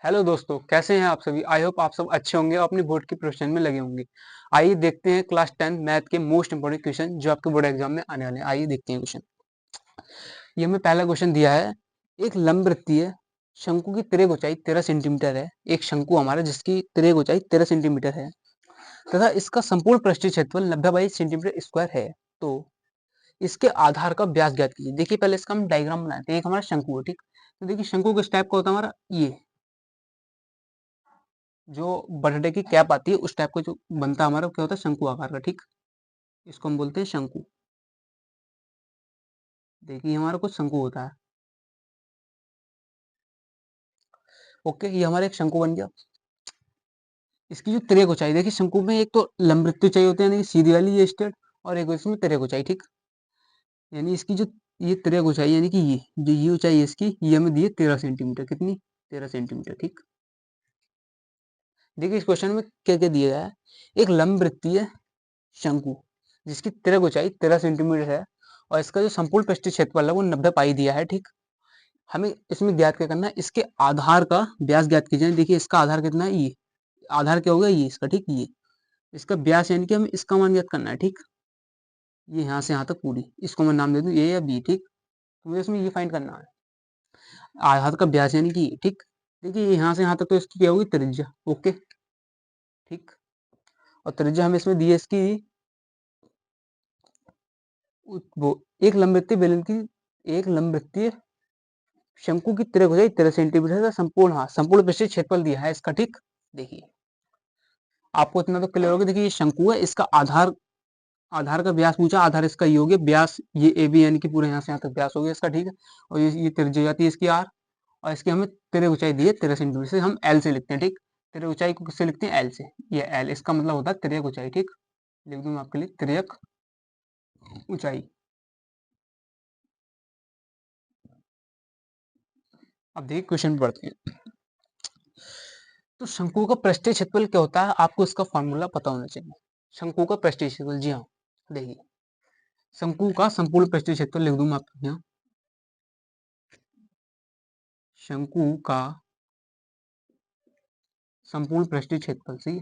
Hello दोस्तों, कैसे हैं आप सभी। आई होप आप सब अच्छे होंगे और अपनी बोर्ड की प्रिपरेशन में लगे होंगे। आइए देखते हैं क्लास 10 मैथ के मोस्ट इंपोर्टेंट क्वेश्चन जो आपके बोर्ड एग्जाम में आने वाले हैं। आइए देखते हैं क्वेश्चन। ये हमें पहला क्वेश्चन दिया है। एक लंबवृत्तीय शंकु की तिर्यक ऊंचाई 13 सेंटीमीटर है। एक शंकु हमारा जिसकी तिर्यक ऊंचाई 13 सेंटीमीटर है तथा इसका संपूर्ण पृष्ठीय क्षेत्रफल 90/सेंटीमीटर स्क्वायर है। तो इसके आधार का व्यास ज्ञात कीजिए। देखिए पहले इसका हम डायग्राम बनाते हैं। एक हमारा शंकु है, ठीक। तो देखिए शंकु किस टाइप का होता है हमारा, ये जो बर्थडे की कैप आती है उस टाइप का जो बनता है हमारा, क्या होता है, शंकु आकार का, ठीक। इसको हम बोलते हैं शंकु। देखिए हमारा कुछ शंकु होता है। ओके, ये हमारा एक शंकु बन गया। इसकी जो तिर्यक ऊंचाई, देखिए शंकु में एक तो लंबवृत्तीय ऊंचाई होती है यानी कि सीधी वाली ये स्ट्रेट, और एक इसमें तिर्यक ऊंचाई, ठीक। यानी इसकी जो ये तिर्यक ऊंचाई यानी कि ये जो ये ऊंचाई है इसकी, ये हमें दी है 13 सेंटीमीटर। कितनी? 13 सेंटीमीटर, ठीक। देखिए इस क्वेश्चन में क्या क्या दिया गया है। एक लंबवृत्तीय शंकु जिसकी तिर्यक ऊंचाई 13 सेंटीमीटर है और इसका जो संपूर्ण पृष्ठीय क्षेत्रफल है वो 90 पाई दिया है, ठीक। हमें इसमें ज्ञात क्या करना है, इसके आधार का व्यास ज्ञात कीजिए। देखिए इसका आधार कितना है, ये आधार क्या होगा, ये इसका, ठीक। ये इसका व्यास यानी कि हमें इसका मान ज्ञात करना है, ठीक। ये यहाँ से यहाँ तक पूरी, इसको मैं नाम दे दूं ए या बी, ठीक। तो मुझे इसमें ये फाइंड करना है आधार का व्यास यानी कि ये, ठीक। देखिए यहाँ से यहाँ तक तो इसकी क्या होगी, त्रिज्या। ओके, ठीक। और त्रिज्या हमें इसमें दी है इसकी वो एक लंबवृत्तीय बेलन की, एक लंबवृत्तीय शंकु की तिर्यक ऊंचाई 13 सेंटीमीटर का संपूर्ण, हाँ, संपूर्ण पृष्ठीय क्षेत्रफल दिया है इसका, ठीक। देखिए आपको इतना तो क्लियर होगा। देखिए ये शंकु है, इसका आधार, आधार का व्यास पूछा, आधार इसका ये हो गया व्यास, ये ए बी यानी कि पूरे यहाँ से यहाँ तक व्यास हो गया इसका, ठीक है। और ये त्रिज्या जाती है इसकी आर, और इसकी हमें तिर्यक ऊंचाई दी है 13 सेंटीमीटर से, हम एल से लिखते हैं, ठीक। तिर्यक ऊंचाई को किससे लिखते हैं, एल से। ये एल इसका मतलब होता है तिर्यक ऊंचाई, ठीक। लिख दूँ मैं आपके लिए तिर्यक ऊंचाई। अब देखिए क्वेश्चन पढ़ते हैं। तो शंकु का पृष्ठीय क्षेत्रफल क्या होता है, आपको इसका फॉर्मूला पता होना चाहिए। शंकु का पृष्ठीय क्षेत्रफल, जी हाँ, देखिए शंकु का संपूर्ण पृष्ठीय क्षेत्रफल लिख दूं मैं आपके यहाँ। शंकु का संपूर्ण पृष्ठीय क्षेत्रफल से,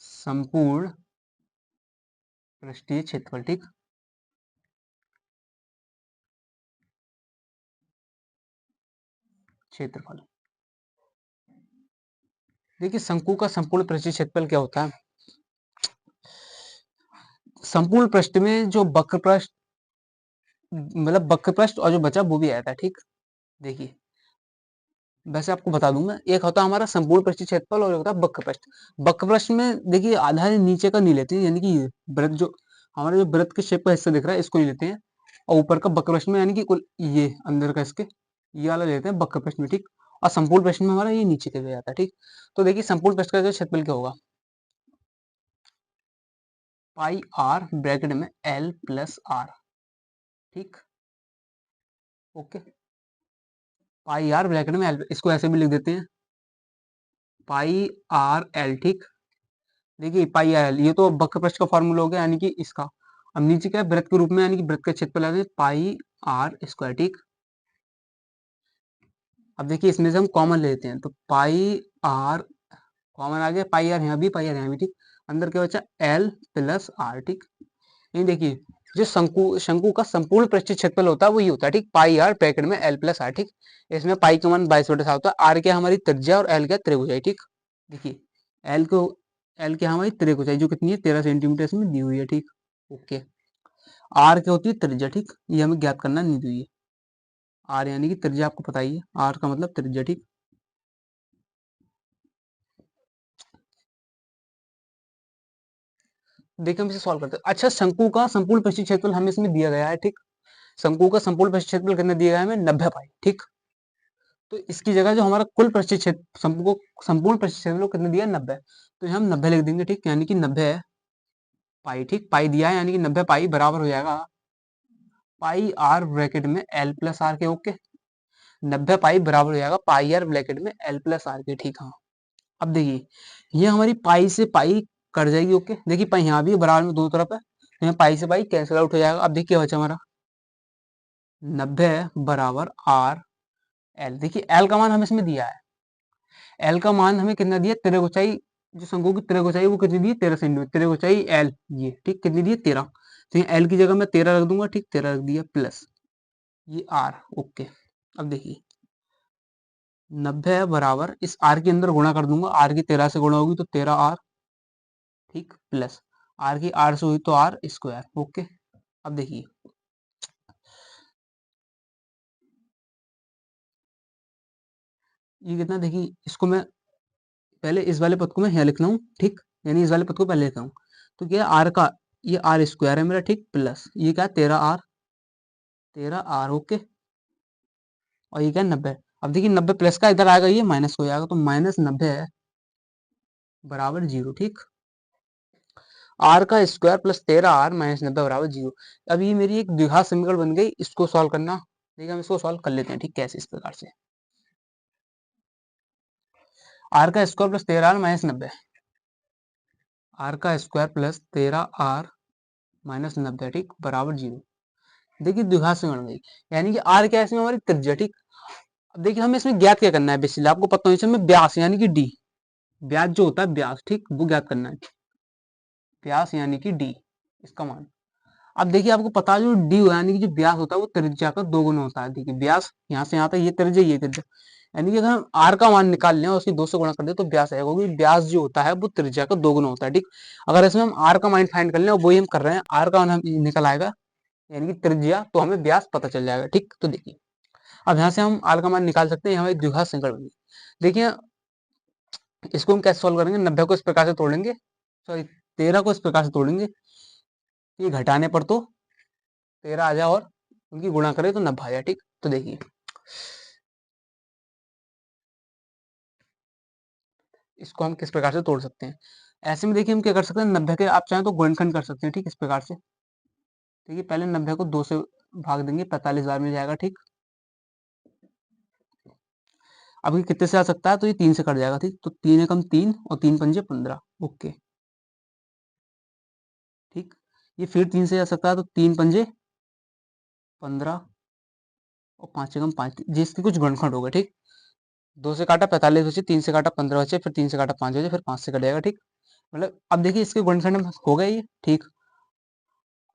संपूर्ण पृष्ठीय क्षेत्रफल, ठीक। क्षेत्रफल, देखिए शंकु का संपूर्ण पृष्ठीय क्षेत्रफल क्या होता है। संपूर्ण पृष्ठ में जो वक्र पृष्ठ, मतलब वक्र पृष्ठ और जो बचा वो भी आता है, ठीक। देखिए वैसे आपको बता दूं मैं, एक होता है हमारा संपूर्ण पृष्ठीय क्षेत्रफल और एक होता है वक्र पृष्ठ। वक्र पृष्ठ में देखिए आधा ही नीचे का नहीं लेते हैं, यानी कि ये वृत्त जो हमारा जो वृत्त के शेप का हिस्सा दिख रहा है इसको नहीं लेते हैं, और ऊपर का वक्र पृष्ठ में यानी कि कुल ये अंदर का इसके ये वाला लेते हैं वक्र पृष्ठ में, ठीक। और संपूर्ण पृष्ठ में हमारा ये नीचे के जाता है, ठीक। तो देखिए संपूर्ण पृष्ठ का जो क्षेत्रफल क्या होगा, पाई आर ब्रैकेट में एल प्लस आर, ठीक। ओके, पाई आर ब्रैकेट में एल, इसको ऐसे भी लिख देते हैं पाई आर एल, ठीक। देखिए पाई आर एल ये तो वक्र पृष्ठ का फॉर्मूला हो गया यानी कि इसका। अब नीचे क्या है, वृत्त के रूप में, यानी कि वृत्त का क्षेत्रफल आ गया पाई आर स्क्वायर, ठीक। अब देखिए इसमें से हम कॉमन लेते हैं तो पाई आर कॉमन आ गया, पाई आर यहाँ भी, पाई आर यहाँ भी, ठीक। अंदर क्या बचा, एल प्लस आर, ठीक। ये देखिए जो शंकु शंकु का संपूर्ण पृष्ठीय क्षेत्रफल होता है वो ये होता है, ठीक। पाई आर ब्रैकेट में एल प्लस आर, ठीक। इसमें पाई का मान 22/7 होता है, आर क्या हमारी त्रिज्या और एल क्या त्रिभुजाई, ठीक। देखिए एल को, एल क्या हमारी त्रिज्या ऊंचाई जो कितनी है 13 सेंटीमीटर इसमें दी हुई है, ठीक। ओके, आर क्या होती है, त्रिज्या, ठीक। ये हमें ज्ञात करना नहीं दी हुई है। आर यानी कि त्रिज्या आपको पता ही है, आर का मतलब त्रिज्या, ठीक। देखिए हम इसे सॉल्व करते हैं। अच्छा शंकु का संपूर्ण पृष्ठीय क्षेत्रफल हमें इसमें दिया गया है, ठीक। शंकु का संपूर्ण पृष्ठीय क्षेत्रफल कितना दिया गया है हमें, 90 पाई, ठीक। तो इसकी जगह जो हमारा कुल पृष्ठीय क्षेत्र संपूर्ण पृष्ठीय क्षेत्रफल कितना दिया है, 90। तो यहाँ हम 90 लिख देंगे, ठीक। यानी कि 90 पाई, ठीक। पाई दिया है यानी कि 90 पाई बराबर हो जाएगा पाई आर ब्रैकेट में एल प्लस आर के, ओके। 90 पाई बराबर हो जाएगा पाई आर ब्रैकेट में एल प्लस आर के, ठीक। हाँ अब देखिए ये हमारी पाई से पाई कट जाएगी, ओके। देखिए पाई यहाँ भी बराबर में दोनों तरफ है, तो यहाँ पाई से पाई कैंसिल आउट हो जाएगा। अब देखिए क्या बचा हमारा, 90 बराबर आर एल। देखिए एल का मान हमें इसमें दिया है, एल का मान हमें कितना दिया, 13 ऊंचाई, जो शंकु की 13 ऊंचाई वो कितनी दी है, 13 सेंटीमीटर, 13 ऊंचाई एल, ये ठीक कितनी दी है, 13। तो एल की जगह मैं 13 रख दूंगा, ठीक 13 रख दिया, प्लस ये आर, ओके। अब देखिए 90 बराबर इस आर के अंदर गुणा कर दूंगा, आर की 13 से गुणा होगी तो 13 आर, ठीक, प्लस आर की आर से हुई तो आर स्क्वायर, ओके। अब देखिए ये कितना, देखिए इसको मैं पहले इस वाले पद को मैं यहाँ लिख रहा हूँ, ठीक, यानी इस वाले पद को पहले लिखता हूँ, तो क्या है आर का, ये आर स्क्वायर है मेरा, ठीक, प्लस ये क्या है 13 आर, 13 आर, ओके। और ये क्या है 90। अब देखिए 90 प्लस का इधर आएगा, ये माइनस हो जाएगा, तो -90 है बराबर 0, ठीक। आर का स्क्वायर प्लस 13 आर -90 बराबर 0। अब ये मेरी एक द्विघात समीकरण बन गई, इसको सॉल्व करना, देखिए हम इसको सॉल्व कर लेते हैं, ठीक, कैसे, इस प्रकार से आर का स्क्वायर प्लस 13 आर -90, आर का स्क्वायर प्लस 13 आर -90, ठीक, बराबर 0। देखिए द्विघात समीकरण बन गई, यानी कि आर क्या है इसमें, हमारी त्रिज्या, ठीक। अब देखिए हमें इसमें ज्ञात क्या करना है, बेसिकली आपको पता होना चाहिए, इसमें व्यास यानी कि डी, व्यास जो होता है व्यास, ठीक, वो ज्ञात करना है, व्यास यानी कि डी, इसका मान। अब देखिए आपको पता है जो डी यानी कि जो व्यास होता है वो त्रिज्या का दोगुना होता है, देखिए व्यास यहाँ से यहाँ तक ये त्रिज्या, ये त्रिज्या, यानी कि अगर हम आर का मान निकाल लें और उसकी 2 से गुणा कर दे तो व्यास आएगा, क्योंकि व्यास जो होता है वो त्रिज्या का दोगुना होता है, ठीक। अगर इसमें हम आर का मान फाइंड कर लें और वही हम कर रहे हैं, आर का मान हम निकल आएगा यानी कि त्रिज्या, तो हमें व्यास पता चल जाएगा, ठीक। तो देखिए अब यहाँ से हम आर का मान निकाल सकते हैं, यहाँ एक द्विघात समीकरण बनी। देखिए इसको हम कैसे सॉल्व करेंगे, 90 को इस प्रकार से तोड़ेंगे, सॉरी 13 को इस प्रकार से तोड़ेंगे, ये घटाने पर तो 13 आ जाए और उनकी गुणा करें तो 90 आ जाए, ठीक। तो देखिए इसको हम किस प्रकार से तोड़ सकते हैं, ऐसे में देखिए हम क्या कर सकते हैं, 90 के आप चाहें तो गुणनखंड कर सकते हैं, ठीक, इस प्रकार से। देखिए पहले 90 को 2 से भाग देंगे, 45 बार मिल जाएगा, ठीक। अब ये कितने से आ सकता है, तो ये 3 से कट जाएगा, ठीक, तो 3 एकम 3 और 3 पंजे 15, ओके, ठीक। ये फिर 3 से आ सकता है, तो 3 पंजे 15 और 5 एकम 5, जिसके कुछ गुणनखंड होगा, ठीक। 2 से काटा 45 बचे, 3 से काटा 15 बचे, फिर 3 से काटा 5 बचे, फिर 5 से कट जाएगा, ठीक। मतलब अब देखिए इसके गुणनखंड हो गए ये, ठीक।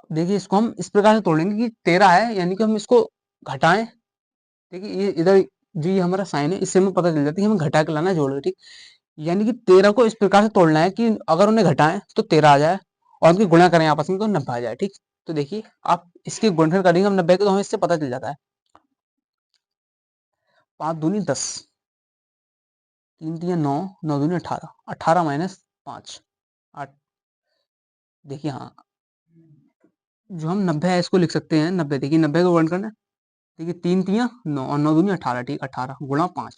देखिए इसको हम इस प्रकार से तोड़ेंगे कि 13 है, यानी कि हम इसको घटाएं, देखिए ये इधर जो ये हमारा साइन है, इससे हमें पता चल जाता है कि हमें घटा के लाना है, जोड़ के, ठीक। यानी कि 13 को इस प्रकार से तोड़ना है कि अगर उन्हें घटाएं तो 13 आ जाए और उनकी गुणा करें आपस में तो 90 आ जाए, ठीक। तो देखिए आप इसके गुणनखंड करेंगे हम 90 के, तो हमें इससे पता चल जाता है, 5 दूनी 10, 3 तिया 9, 9 दूनी 18, 18 माइनस 5, 8। देखिए हाँ, जो हम 90 है इसको लिख सकते हैं 90, देखिए 90 का गुणनखंड है, देखिए 3 तिया 9 और 9 दूनी 18, ठीक, 18 गुणा 5,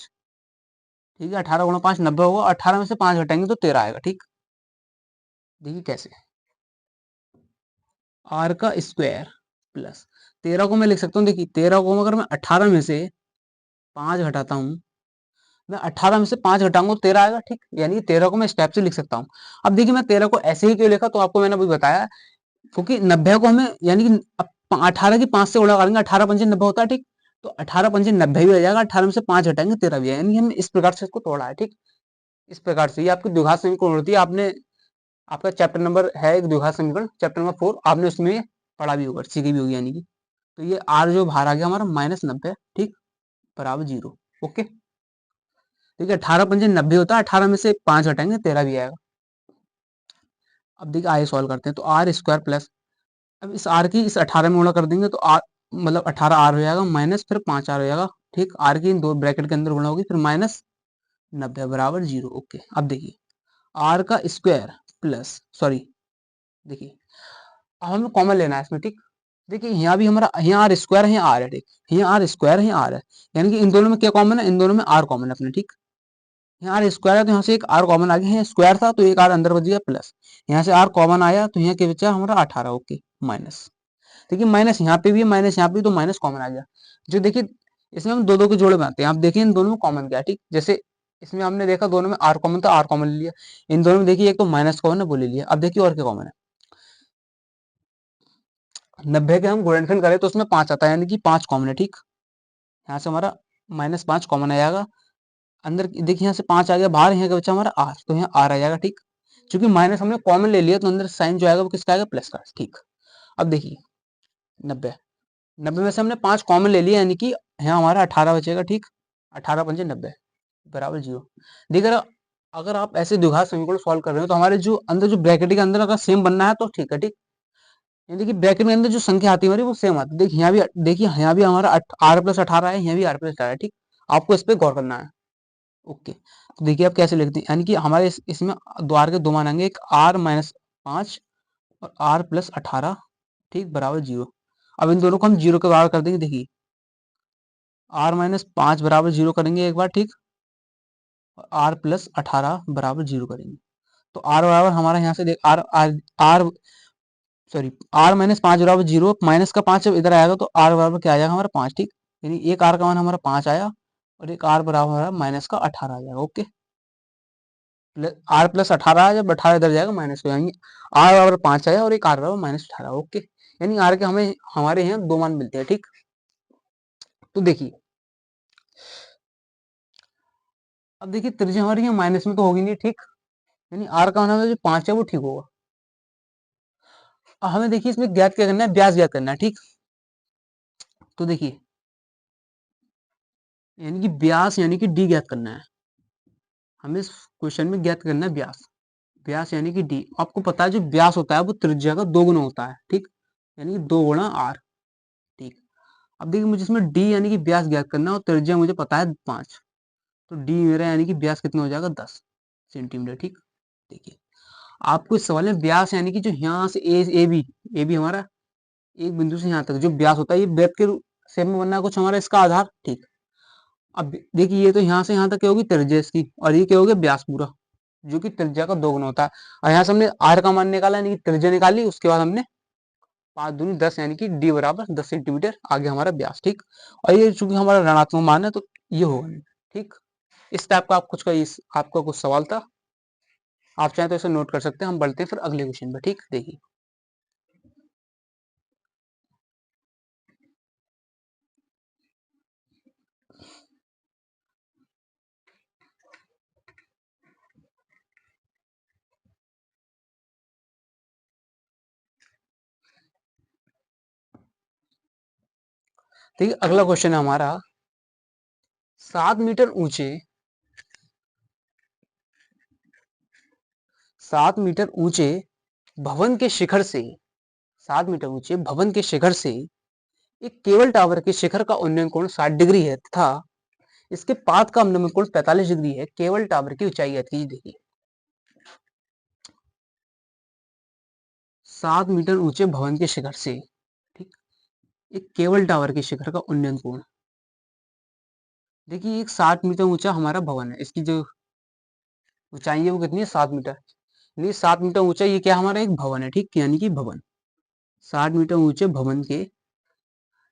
ठीक है, 18 गुणा 5 90 होगा, 18 में से 5 घटाएंगे तो 13 आएगा, ठीक। देखिए कैसे, आर का स्क्वायर प्लस 13 को मैं लिख सकता हूँ, देखिए 13 को अगर मैं 18 में से 5 घटाता हूँ, मैं 18 में से 5 घटाऊंगा तो 13 आएगा, ठीक। यानी कि 13 को मैं स्टेप से लिख सकता हूँ। अब देखिए मैं 13 को ऐसे ही क्यों लिखा, तो आपको मैंने अभी बताया, क्योंकि 90 को हमें यानी कि 18 की 5 से गुणा करेंगे, 18 पंजे 90 होता है, ठीक। तो 18 पंजे 90 भी आ जाएगा, 18 में से 5 घटाएंगे 13 भी आएगा, यानी हमने इस प्रकार से इसको तोड़ा है, ठीक। इस प्रकार से ये आपकी द्विघात समीकरण होती है, आपने आपका चैप्टर नंबर है एक द्विघात समीकरण, चैप्टर नंबर 4, आपने उसमें पढ़ा भी होगा, सीखी भी होगी, यानी कि तो ये आर जो बाहर आ गया हमारा -90, ठीक, बराबर 0, ओके। देखिए 18 पंजे 90 होता है, 18 में से 5 घटाएंगे 13 भी आएगा। अब देखिए आगे सॉल्व करते हैं, तो आर स्क्वायर प्लस, अब इस आर की इस 18 में गुणा कर देंगे तो आर मतलब 18 आर हो जाएगा, माइनस फिर 5 आर हो जाएगा, ठीक। आर की इन दो ब्रैकेट के अंदर गुणा होगी, फिर -90 बराबर 0, ओके। अब देखिए आर का स्क्वायर प्लस, सॉरी देखिए अब हमें कॉमन लेना है इसमें, ठीक। देखिए यहाँ भी हमारा, यहाँ आर स्क्वायर है, यहाँ आर है, ठीक, यहाँ आर स्क्वायर है, यहाँ आर है, यानी कि इन दोनों में क्या कॉमन है, इन दोनों में आर कॉमन है अपने, ठीक। यहाँ आर स्क्वायर है तो यहाँ से एक आर कॉमन आ गया, यहाँ स्क्वायर था तो एक आर अंदर बच गया, प्लस यहाँ से आर कॉमन आया तो यहाँ के बचा हमारा 18, ओके, माइनस, देखिए माइनस यहाँ पे भी है, माइनस यहाँ पे भी, तो माइनस कॉमन आ गया। जो देखिए इसमें हम दो दो के जोड़े बनाते हैं, आप देखिए इन दोनों में कॉमन क्या है, ठीक। जैसे इसमें हमने देखा दोनों में आर कॉमन था, आर कॉमन ले लिया, इन दोनों में देखिए एक तो माइनस कॉमन है वो ले लिया। अब देखिए और क्या कॉमन है, 90 के हम गुणनखंड करें तो उसमें 5 आता है, यानी कि 5 कॉमन है, ठीक। यहाँ से हमारा -5 कॉमन आ जाएगा। अंदर देखिए यहाँ से 5 आ गया बाहर, यहाँ का बच्चा हमारा आर, तो यहाँ आर आ जाएगा। ठीक, क्योंकि माइनस हमने कॉमन ले लिया तो अंदर साइन जो आएगा वो किसका आएगा, प्लस का। ठीक, अब देखिए 90, 90 में से हमने 5 कॉमन ले लिया, यानी कि यहाँ हमारा 18 बचेगा। ठीक, 18 पंजे 90 बराबर 0। देखिए अगर आप ऐसे द्विघात समीकरण सॉल्व कर रहे हो तो हमारे जो अंदर जो ब्रैकेट के अंदर अगर सेम बनना है तो ठीक है। ठीक, यानी कि ब्रैकेट के अंदर जो संख्या आती है हमारी वो सेम आती है। देखिए यहाँ भी, देखिए यहाँ भी हमारा आर प्लस 18 है, यहाँ भी आर प्लस 18 है। ठीक, आपको इस पे गौर करना है। ओके, तो देखिए आप कैसे लिखते हैं, यानी कि हमारे इसमें द्वार के दो मान आएंगे, एक आर माइनस 5 और आर प्लस 18, ठीक, बराबर 0। अब इन दोनों को हम 0 के बराबर कर देंगे। देखिए आर माइनस 5 बराबर 0 करेंगे एक बार, ठीक, और आर प्लस 18 बराबर 0 करेंगे। तो आर बराबर हमारा यहाँ से देख R R R sorry R minus 5 बराबर 0, माइनस का 5 जब इधर आएगा तो आर बराबर क्या आ जाएगा हमारा 5। ठीक, यानी एक आर का मान हमारा 5 आया और एक आर बराबर हमारा माइनस का 18 आ जाएगा। ओके, आर प्लस 18 जब 18 इधर जाएगा माइनस को, यानी आर बराबर 5 आया और एक आर बराबर माइनस 18। ओके, यानी आर के हमें हमारे यहाँ दो मान मिलते हैं। ठीक, तो देखिए अब देखिए त्रिज्या हमारी यहाँ माइनस में तो होगी नहीं। ठीक, यानी आर का मान हमें जो 5 है वो ठीक होगा। अब हमें देखिए इसमें ज्ञात क्या करना है, ब्याज ज्ञात करना है। ठीक, तो देखिए यानी कि ब्यास यानी कि डी ज्ञात करना है हमें। इस क्वेश्चन में ज्ञात करना है ब्यास, ब्यास यानी कि डी। आपको पता है जो ब्यास होता है वो त्रिज्या का 2 गुना होता है। ठीक, यानी कि 2 गुना आर। ठीक, अब देखिए मुझे इसमें डी यानी कि ब्यास ज्ञात करना है और त्रिज्या मुझे पता है 5, तो डी मेरा यानी कि ब्यास कितना हो जाएगा 10 सेंटीमीटर। ठीक, देखिए आपको इस सवाल में ब्यास यानी कि जो यहाँ से ए बी हमारा एक बिंदु से यहाँ तक जो ब्यास होता है ये वृत्त के शेप में बनना है कुछ हमारा इसका आधार। ठीक, अब देखिए ये तो यहाँ से यहाँ तक क्या होगी त्रिज्या इसकी, और ये क्या हो गया ब्यास पूरा, जो कि त्रिज्या का 2 गुना होता है। और यहाँ से हमने आर का मान निकाला यानी कि त्रिज्या निकाली, उसके बाद हमने 5 दूनी 10 यानी कि डी बराबर 10 सेंटीमीटर आगे हमारा ब्यास। ठीक, और ये चूंकि हमारा ऋणात्मक मान है तो ये होगा नहीं। ठीक, इस टाइप का आप कुछ का इस आपका कुछ सवाल था, आप चाहें तो इसे नोट कर सकते हैं। हम बढ़ते हैं फिर अगले क्वेश्चन पे। ठीक, देखिए देखिए अगला क्वेश्चन है हमारा 7 मीटर ऊंचे 7 मीटर ऊंचे भवन के शिखर से 7 मीटर ऊंचे भवन के शिखर से एक केबल टावर के शिखर का उन्नयन कोण 60 डिग्री है तथा इसके पाद का अवनमन कोण 45 डिग्री है। केबल टावर की ऊंचाई ज्ञात कीजिए। देखिए 7 मीटर ऊंचे भवन के शिखर से, ठीक, एक केबल टावर के शिखर का उन्नयन कोण। देखिए एक 60 मीटर ऊंचा हमारा भवन है, इसकी जो ऊंचाई है वो कितनी है 7 मीटर, यानी 7 मीटर ऊंचा ये क्या हमारा एक भवन है। ठीक, यानी कि भवन 60 मीटर ऊंचे भवन के,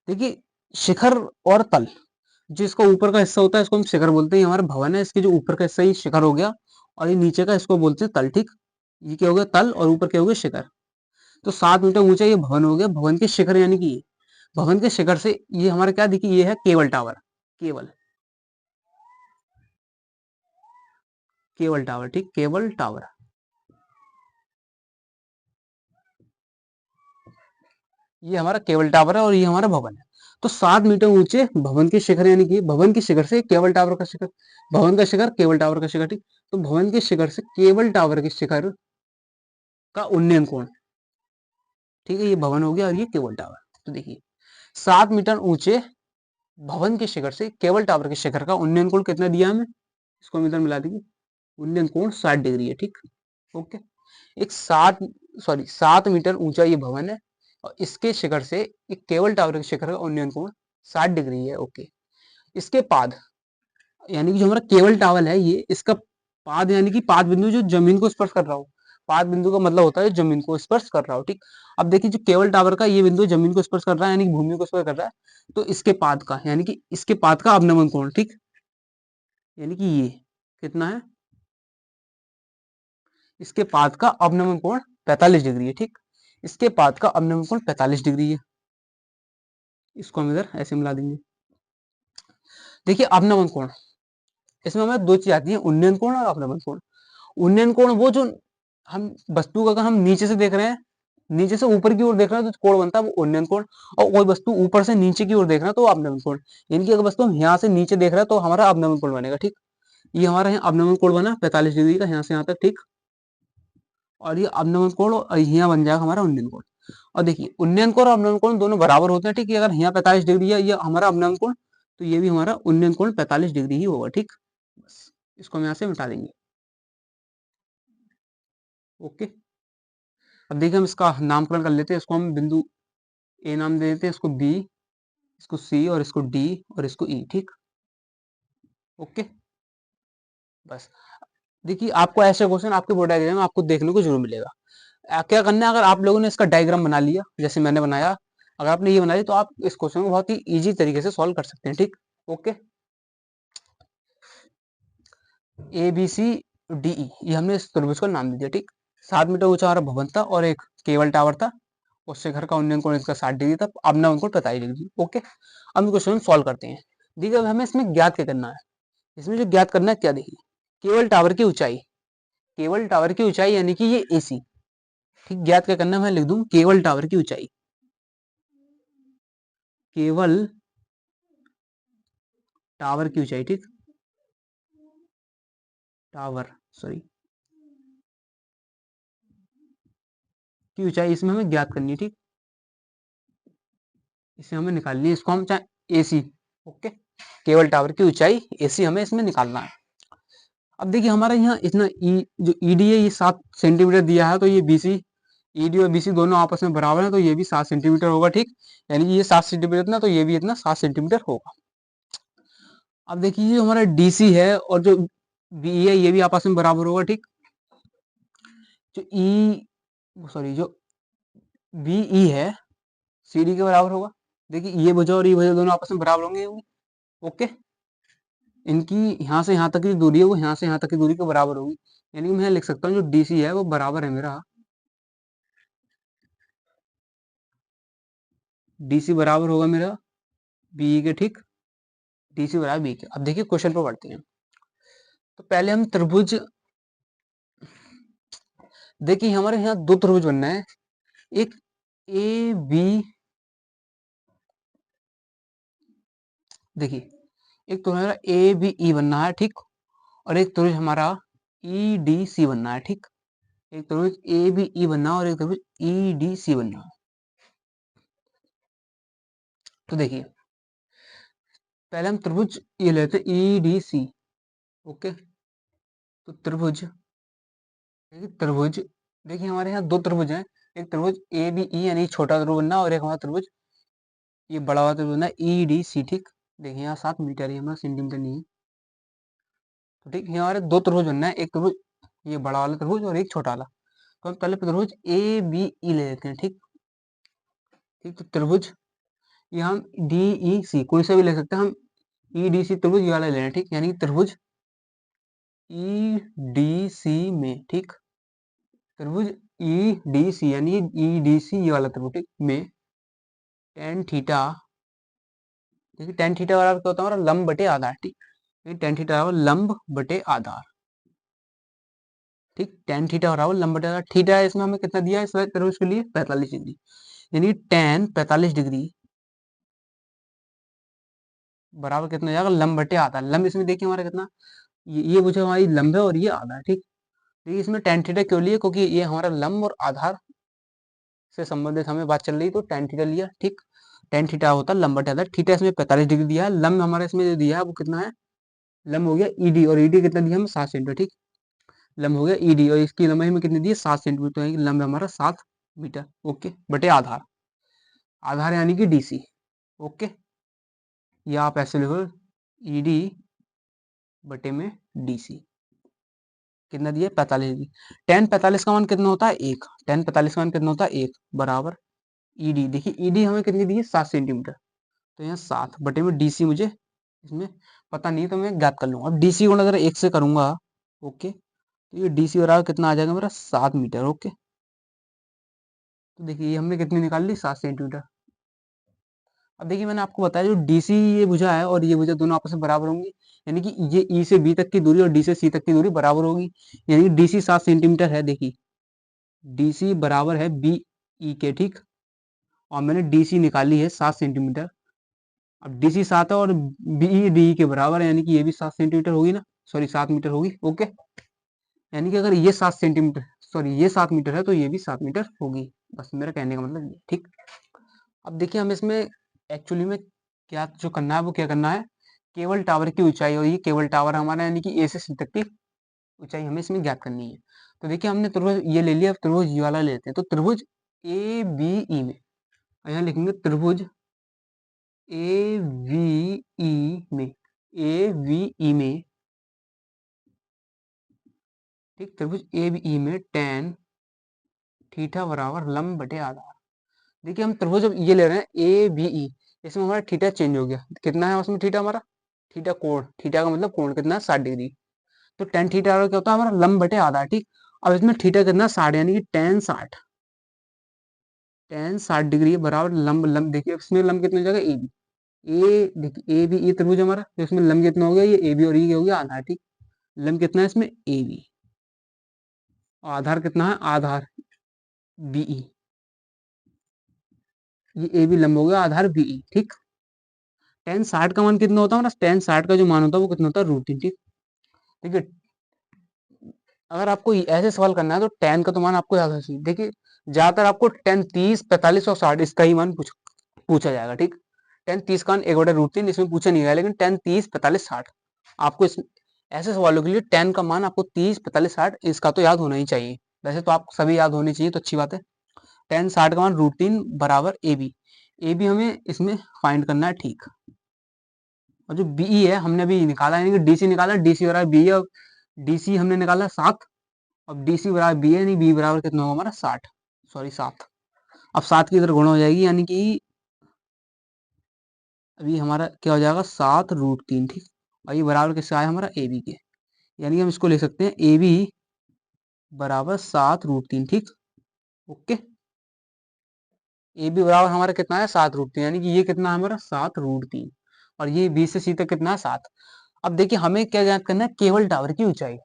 देखिए शिखर और तल, जो इसका ऊपर का हिस्सा होता है इसको हम शिखर बोलते हैं। ये हमारा भवन है, इसके जो ऊपर का हिस्सा ये शिखर हो गया और ये नीचे का इसको बोलते हैं तल। ठीक, ये क्या हो गया तल और ऊपर क्या हो गया शिखर। तो 7 मीटर ऊंचा ये भवन हो गया, भवन के शिखर यानी कि ये भवन के शिखर से ये हमारा क्या देखिए ये है cable tower, cable cable tower. ठीक, केबल टावर ये हमारा केबल टावर है और ये हमारा भवन है। तो 7 मीटर ऊंचे भवन के शिखर यानी कि भवन के शिखर से केबल टावर का शिखर, भवन का शिखर केबल टावर का शिखर। ठीक, तो भवन के शिखर से केबल टावर के शिखर का उन्नयन कोण, ठीक है, ये भवन हो गया और ये केबल टावर। तो देखिए 7 मीटर ऊंचे भवन के शिखर से केबल टावर के शिखर का उन्नयन कोण कितना दिया हमें, इसको हम इधर मिला देंगे, उन्नयन कोण 60 डिग्री है। ठीक, ओके, एक 7 मीटर ऊंचा ये भवन है और इसके शिखर से एक केबल टावर के शिखर का उन्नयन कोण 60 डिग्री है। ओके, इसके पाद यानी कि जो हमारा केबल टावर है ये इसका पाद यानी कि पाद बिंदु जो जमीन को स्पर्श कर रहा हो, पाद बिंदु का मतलब होता है जमीन को स्पर्श कर रहा हो। ठीक, अब देखिए जो केबल टावर का ये बिंदु जमीन को स्पर्श कर रहा है यानी कि भूमि को स्पर्श कर रहा है, तो इसके पाद का यानी कि इसके पाद का अवनमन कोण, ठीक, यानी कि ये कितना है, इसके पाद का अवनमन कोण 45 डिग्री है। ठीक, इसके पाद का अवनमन कोण 45 डिग्री है, इसको हम इधर ऐसे मिला देंगे। देखिए अवनमन कोण इसमें हमें दो चीज आती है, उन्नयन कोण और अवनमन कोण। उन्नयन कोण वो जो हम वस्तु का अगर हम नीचे से देख रहे हैं, नीचे से ऊपर की ओर देख रहे हैं तो कोण बनता है वो उन्नयन कोण, और कोई वस्तु ऊपर से नीचे की ओर देख रहे हैं तो अवनमन कोण। यानी कि अगर वस्तु हम यहाँ से नीचे देख रहे हैं तो हमारा अवनमन कोण बनेगा, ठीक। ये हमारा यहाँ अवनमन कोण बना 45 डिग्री का, यहाँ से यहाँ तक, ठीक। और ये अवनमन कोण और यहाँ बन जाएगा हमारा उन्नयन कोण। और देखिए उन्नयन कोण और अवनमन कोण दोनों बराबर होते हैं, ठीक है। अगर यहाँ 45 डिग्री है ये हमारा अवनमन कोण, तो ये भी हमारा उन्नयन कोण 45 डिग्री ही होगा, ठीक। बस इसको हम यहाँ से मिटा देंगे। ओके, अब देखिए हम इसका नामकरण कर लेते हैं। इसको हम बिंदु ए नाम दे देते हैं, इसको बी, इसको सी, और इसको डी, और इसको ई, ठीक। ओके, बस देखिए आपको ऐसे क्वेश्चन आपके बोर्ड एग्जाम में आपको देखने को जरूर मिलेगा। क्या करना है, अगर आप लोगों ने इसका डायग्राम बना लिया जैसे मैंने बनाया, अगर आपने ये बना लिया तो आप इस क्वेश्चन को बहुत ही इजी तरीके से सॉल्व कर सकते हैं, ठीक। Okay, A B C D E, ये हमने इस त्रिभुज को नाम दे दिया, ठीक। 7 मीटर ऊंचा हमारा भवन था और एक केबल टावर था, उससे घर का उन्नयन कोण इसका 60 डिग्री था, अब ना उनको 45 डिग्री। ओके, अब क्वेश्चन सॉल्व करते हैं। देखिए अब हमें इसमें ज्ञात क्या करना है, इसमें जो ज्ञात करना है क्या, देखिए केबल टावर की ऊंचाई, केबल टावर की ऊंचाई यानी कि ये एसी, ठीक। ज्ञात क्या करना है, मैं लिख दूं केबल टावर की ऊंचाई, केबल टावर की ऊंचाई, ठीक। टावर, सॉरी, की ऊंचाई इसमें हमें ज्ञात करनी है, ठीक। इसे हमें निकालनी है, इसको हम चाहे एसी, ओके, केबल टावर की ऊंचाई एसी हमें इसमें निकालना है। अब देखिए हमारा यहाँ इतना जो ईडी है ये 7 सेंटीमीटर दिया है, तो ये बीसी, ईडी और बीसी दोनों आपस में बराबर है, तो ये भी 7 सेंटीमीटर होगा, ठीक। यानी कि ये 7 सेंटीमीटर इतना, तो ये भी इतना 7 सेंटीमीटर होगा। अब देखिए ये हमारा डीसी है और जो बी है ये भी आपस में बराबर होगा, ठीक। जो सॉरी, जो बीई है सी डी के बराबर होगा। देखिए ये भुजा और ये भुजा दोनों आपस में बराबर होंगे। ओके, इनकी यहाँ से यहाँ तक की दूरी है वो यहाँ से यहाँ तक की दूरी के बराबर होगी। यानी कि मैं लिख सकता हूँ जो डीसी है वो बराबर है मेरा, डीसी बराबर होगा मेरा बीई के, ठीक। डीसी बराबर बी के। अब देखिए क्वेश्चन पर बढ़ते हैं। तो पहले हम त्रिभुज, देखिए हमारे यहाँ दो त्रिभुज बनना है, एक ए बी, देखिए एक तो हमारा ए बी ई बनना है, ठीक। और एक त्रिभुज हमारा ई डी सी बनना है, ठीक। एक त्रिभुज ए बी ई बनना है और एक त्रिभुज ई डी सी बनना है। तो देखिए पहले हम त्रिभुज ये लेते हैं ई डी सी। ओके, तो त्रिभुज, त्रिभुज देखिए हमारे यहाँ दो त्रिभुज हैं, एक त्रिभुज ए बी ई यानी छोटा त्रिभुज बनना, और एक हमारा त्रिभुज ये बड़ा वाला त्रिभुज बनना ई डी सी, ठीक। देखिए यहाँ 7 मीटर है, हमारा सेंटीमीटर नहीं है। तो ठीक है हमारे दो त्रिभुज बनना है, एक त्रिभुज ये बड़ा वाला त्रिभुज और एक छोटा वाला। तो हम पहले त्रिभुज ए बी ई ले लेते हैं, ठीक। ठीक, तो त्रिभुज ये हम डी ई सी कोई सा भी ले सकते हैं, हम ई डी सी त्रिभुज ये वाला ले रहे हैं, ठीक। यानी कि त्रिभुज ई डी सी में, ठीक, त्रिभुज ई डी सी यानी ई डी सी ये वाला त्रिभुज, ठीक, में टेन थीटा, देखिए टेन थीटा बराबर क्या होता है हमारा लंब बटे आधार, ठीक। टेन थीटा बराबर लंब बटे आधार, ठीक। टेन थीटा बराबर लंब बटे आधार, थीटा है इसमें हमें कितना दिया है इस त्रिभुज के लिए 45 डिग्री, यानी टेन 45 डिग्री बराबर कितना हो जाएगा लंब बटे आधार। लंब इसमें देखिए हमारा कितना, ये मुझे हमारी लंब है और ये आधार, ठीक। देखिए इसमें टेन थीटा क्यों लिए, क्योंकि ये हमारा लंब और आधार से संबंधित हमें बात चल रही, तो टेन थीटा लिया, ठीक। टेन थीटा होता है लंब बटे आधार, थीटा इसमें 45 डिग्री दिया है, लंब हमारा इसमें जो दिया है वो कितना है, लंब हो गया ईडी, और ईडी कितना दिया हमें 7 सेंटीमीटर, ठीक। लंब हो गया ईडी और इसकी लंबाई में कितनी दी है 7 सेंटीमीटर, तो लंब हमारा 7 मीटर, ओके, बटे आधार, आधार यानी कि डीसी। ओके, या आप ऐसे लिखो ईडी बटे में डीसी कितना दिया 45 डिग्री। टेन 45 का मान कितना होता है 1, टेन 45 का मान कितना होता है 1 बराबर ईडी, देखिए ईडी हमें कितनी दी है 7 सेंटीमीटर, तो यहाँ 7 बटे में डीसी मुझे इसमें पता नहीं तो मैं ज्ञात कर लूंगा। अब डीसी गुणा अगर 1 से करूंगा, ओके, तो ये डीसी बराबर कितना आ जाएगा मेरा 7 मीटर, ओके। तो देखिए ये हमने कितनी निकाल ली 7 सेंटीमीटर। अब देखिए मैंने आपको बताया जो डीसी ये भुजा है और ये भुजा दोनों आपस में बराबर होंगी, यानी कि ये ई से बी तक की दूरी और डी से सी तक की दूरी बराबर होगी, यानी कि डी सी 7 सेंटीमीटर है। देखिए डी सी बराबर है बी ई के, ठीक, और मैंने डी सी निकाली है 7 सेंटीमीटर। अब डी सी 7 है और बी डी के बराबर है, यानी कि ये भी 7 सेंटीमीटर होगी ना, सॉरी 7 मीटर होगी। ओके, यानी कि अगर ये 7 सेंटीमीटर, सॉरी ये 7 मीटर है तो ये भी 7 मीटर होगी। बस मेरा कहने का मतलब ये, ठीक। अब देखिए हम इसमें एक्चुअली में क्या जो करना है वो क्या करना है, केबल टावर की ऊंचाई, और ये केबल टावर हमारा यानी कि ए से सी तक की ऊंचाई हमें इसमें ज्ञात करनी है। तो देखिए हमने त्रिभुज ये ले लिया, अब त्रिभुज ये वाला लेते हैं। तो त्रिभुज ए बी ई में, यहाँ लिखेंगे त्रिभुज ए वी ई में, ए वी ई में, ठीक, त्रिभुज ए बी ई में tan थीटा बराबर लंब बटे आधार। देखिए हम त्रिभुज जब ये ले रहे हैं ए बी ई, इसमें हमारा थीटा चेंज हो गया, कितना है उसमें थीटा हमारा, थीटा कोण, थीटा का मतलब कोण कितना है 60 डिग्री। तो tan थीटा क्या होता है हमारा लंब बटे आधार, ठीक। अब इसमें थीटा कितना 60, यानी कि tan 60 डिग्री बराबर लंब, लंब देखिए इसमें लंब कितना हो जाएगा ए बी, ए देखिए ए बी ई त्रिभुज हमारा, तो इसमें लंब कितना हो गया, ये ए बी और ई हो गया आधार, ठीक। लंब कितना है इसमें ए बी, और आधार कितना है आधार बी ई, ये ए बी लंब हो गया आधार बी ई, ठीक। tan 60 का मान कितना होता है हमारा, tan 60 का जो मान होता है वो कितना होता है √3, ठीक। देखिए अगर आपको ऐसे सवाल करना है तो tan का तो मान आपको याद होना चाहिए। देखिए ज्यादातर आपको tan 30, 45 और 60 इसका ही मान पूछा जाएगा, ठीक। tan 30 का मान 1/√3 इसमें पूछा नहीं गया, लेकिन tan 30, 45, 60 आपको इस ऐसे सवालों के लिए tan का मान आपको 30, 45, 60 इसका तो याद होना ही चाहिए। वैसे तो आपको सभी याद होने चाहिए तो अच्छी बात है। tan 60 का मान √3 बराबर ए बी, ए बी हमें इसमें फाइंड करना है, ठीक। और जो बीई है हमने अभी निकाला, यानी कि डीसी निकाला, डीसी बराबर बी है, डीसी हमने निकाला 7, अब डीसी बराबर बी है, नहीं बी बराबर कितना होगा हमारा 60, सॉरी 7। अब 7 की इधर गुणा हो जाएगी, यानी कि अभी हमारा क्या हो जाएगा 7√3, ठीक। और ये बराबर किसका है हमारा ए बी के, यानी कि हम इसको ले सकते हैं ए बी बराबर 7√3, ठीक। ओके, ए बी बराबर हमारा कितना है 7√3, यानी कि ये कितना है हमारा 7√3, और ये बी से सी तक कितना है 7। अब देखिए हमें क्या ज्ञात करना है, केबल टावर की ऊंचाई,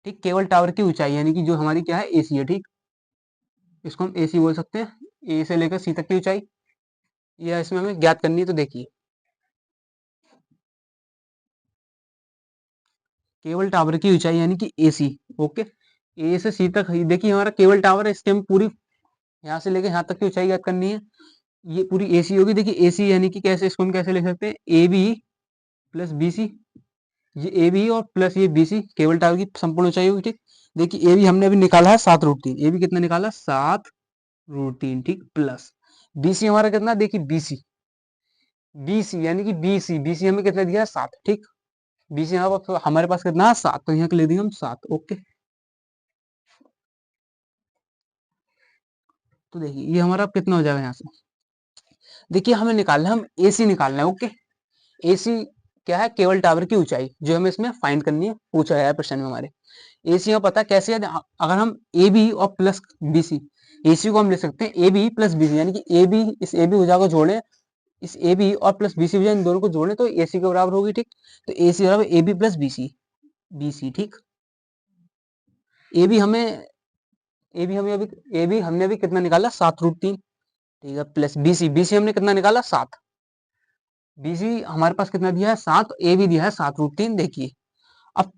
ठीक। केबल टावर की ऊंचाई यानी कि जो हमारी क्या है एसी है, ठीक। इसको हम एसी बोल सकते हैं, ए से लेकर सी तक की ऊंचाई, यह इसमें हमें ज्ञात करनी है। तो देखिए केबल टावर की ऊंचाई यानी कि एसी, ओके, ए से सी तक, देखिए हमारा केबल टावर है, इसके हम पूरी यहाँ से लेके यहाँ तक की ऊंचाई ज्ञात करनी है, ये पूरी एसी होगी। देखिए एसी यानी कि कैसे, इसको हम कैसे लिख सकते हैं, A B plus B C, ये ए बी और प्लस ये बी सी केबल टावर की संपूर्ण ऊंचाई होगी, ठीक। देखिए ए बी हमने अभी निकाला है 7√3, ए बी कितना निकाला 7√3, ठीक, प्लस बीसी हमारा कितना, देखिए बीसी, बीसी यानी कि बीसी, बीसी हमें कितना दिया है 7, ठीक। बीसी हमारे पास कितना है 7, तो यहाँ के ले देंगे हम 7। ओके, तो देखिए ये हमारा कितना हो जाएगा यहाँ से, देखिए हमें निकालना है, हम एसी निकालना है। ओके, एसी क्या है, केबल टावर की ऊंचाई जो हमें इसमें फाइंड करनी है, पूछा गया है प्रश्न में हमारे। एसी में पता कैसे है, अगर हम ए बी और प्लस बी सी, एसी को हम ले सकते हैं A B plus B C, यानी कि ए बी इस ए बी भुजा को जोड़े, इस ए बी और प्लस बी सी भुजा इन दोनों को जोड़े तो ए सी के बराबर होगी, ठीक। तो ए सी बराबर A B plus B C, ठीक। ए बी हमें ए बी हमने अभी कितना निकाला 7√3, ठीक है, प्लस बी सी हमने कितना निकाला 7, बी सी हमारे पास कितना दिया है 7, ए बी दिया है 7√3। देखिए अब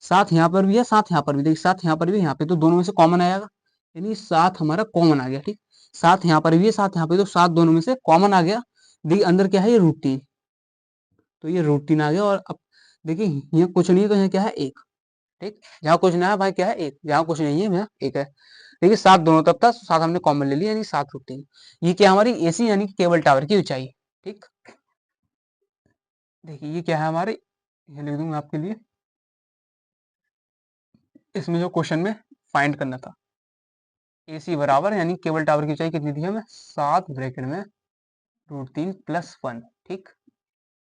7 यहाँ पर भी है, 7 यहाँ पर भी, देखिए 7 यहाँ पर भी, यहाँ पे तो दोनों में से कॉमन आएगा, यानी 7 हमारा कॉमन आ गया, ठीक। 7 यहाँ पर भी है, 7 यहाँ पे, तो 7 दोनों में से कॉमन आ गया। देखिए अंदर क्या है ये √3, तो ये √3 आ गया। और अब देखिए यहाँ कुछ नहीं है तो यहाँ क्या है 1, ठीक। जहाँ कुछ ना है भाई क्या है 1, जहाँ कुछ नहीं है यहाँ 1 है। देखिए 7 दोनों तब था, 7 हमने कॉमन ले लिया, यानी 7√3। ये क्या हमारी एसी यानी कि केबल टावर की ऊंचाई, ठीक। देखिए ये क्या है हमारे, ये लिख दूंगा आपके लिए, इसमें जो क्वेश्चन में फाइंड करना था, एसी बराबर यानी केबल टावर की ऊंचाई कितनी थी हमें 7 ब्रैकेट में √3 + 1, ठीक।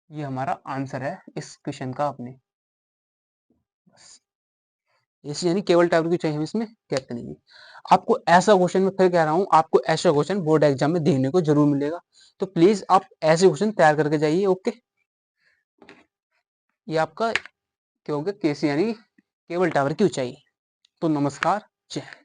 ये हमारा आंसर है इस क्वेश्चन का। अपने एसी यानी केबल टावर की ऊंचाई हम इसमें क्या करेंगे। आपको ऐसा क्वेश्चन मैं फिर कह रहा हूँ, आपको ऐसा क्वेश्चन बोर्ड एग्जाम में देखने को जरूर मिलेगा, तो प्लीज आप ऐसे क्वेश्चन तैयार करके जाइए। ओके। ये आपका क्या हो गया, केसी यानी केबल टावर की ऊंचाई। तो नमस्कार, जय हिंद।